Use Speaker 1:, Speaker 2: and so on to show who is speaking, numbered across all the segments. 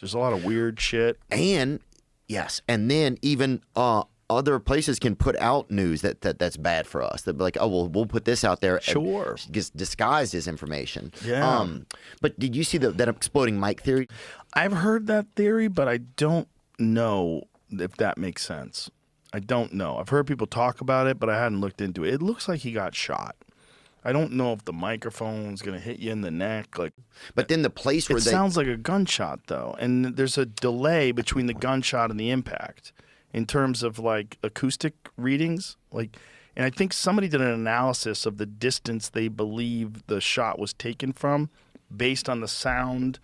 Speaker 1: There's a lot of weird shit.
Speaker 2: And yes, and then even other places can put out news that's bad for us. They'll be like, oh, well, we'll put this out there.
Speaker 1: Sure.
Speaker 2: Disguised as information.
Speaker 1: Yeah.
Speaker 2: But did you see that exploding mic theory?
Speaker 1: I've heard that theory, but I don't know if that makes sense. I don't know. I've heard people talk about it, but I hadn't looked into it. It looks like he got shot. I don't know if the microphone's going to hit you in the neck.
Speaker 2: But then the place where
Speaker 1: it sounds like a gunshot, though. And there's a delay between the gunshot and the impact in terms of, like, acoustic readings. And I think somebody did an analysis of the distance they believe the shot was taken from based on the sound.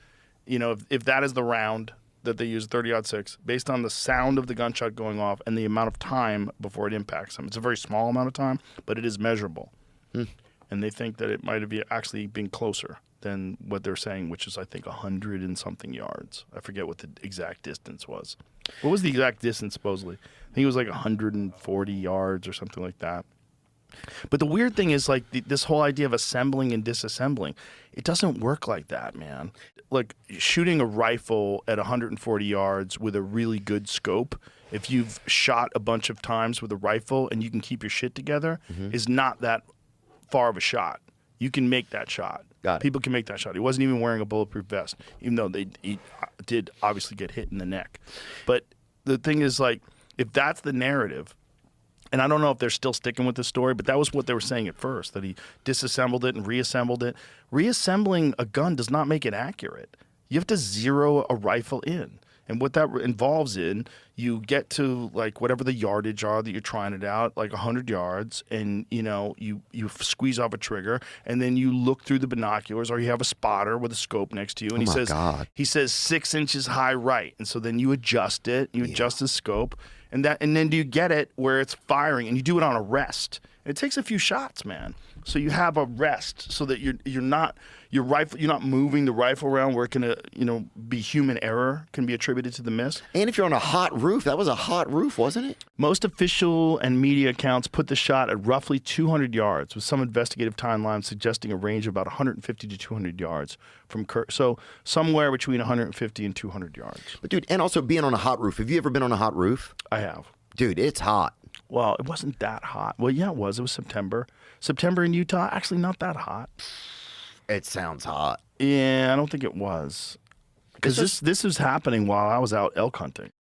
Speaker 1: You know, if that is the round that they use, 30-06, based on the sound of the gunshot going off and the amount of time before it impacts them. It's a very small amount of time, but it is measurable. And they think that it might have actually been closer than what they're saying, which is, I think, 100 and something yards. I forget what the exact distance was. What was the exact distance, supposedly? I think it was like 140 yards or something like that. But the weird thing is, like, this whole idea of assembling and disassembling, it doesn't work like that, man. Like, shooting a rifle at 140 yards with a really good scope, if you've shot a bunch of times with a rifle and you can keep your shit together, is not that far of a shot. You can make that shot. People can make that shot. He wasn't even wearing a bulletproof vest, even though he did obviously get hit in the neck. But the thing is, like, if that's the narrative, and I don't know if they're still sticking with the story, but that was what they were saying at first, that he disassembled it and reassembled it. Reassembling a gun does not make it accurate. You have to zero a rifle in. And what that involves you get to, like, whatever the yardage are that you're trying it out, like 100 yards, and, you know, you squeeze off a trigger, and then you look through the binoculars, or you have a spotter with a scope next to you, and he says 6 inches high right, and so then you adjust it, adjust the scope, and then you get it where it's firing, and you do it on a rest. It takes a few shots, man. So you have a rest so that you're not moving the rifle around where it can be human error can be attributed to the miss.
Speaker 2: And if you're on a hot roof, that was a hot roof, wasn't it?
Speaker 1: Most official and media accounts put the shot at roughly 200 yards, with some investigative timelines suggesting a range of about 150 to 200 yards from so somewhere between 150 and 200 yards.
Speaker 2: But dude, and also being on a hot roof. Have you ever been on a hot roof?
Speaker 1: I have.
Speaker 2: Dude, it's hot.
Speaker 1: Well, it wasn't that hot. Well, yeah, it was. It was September. September in Utah, actually not that hot.
Speaker 2: It sounds hot.
Speaker 1: Yeah, I don't think it was. Because this was happening while I was out elk hunting.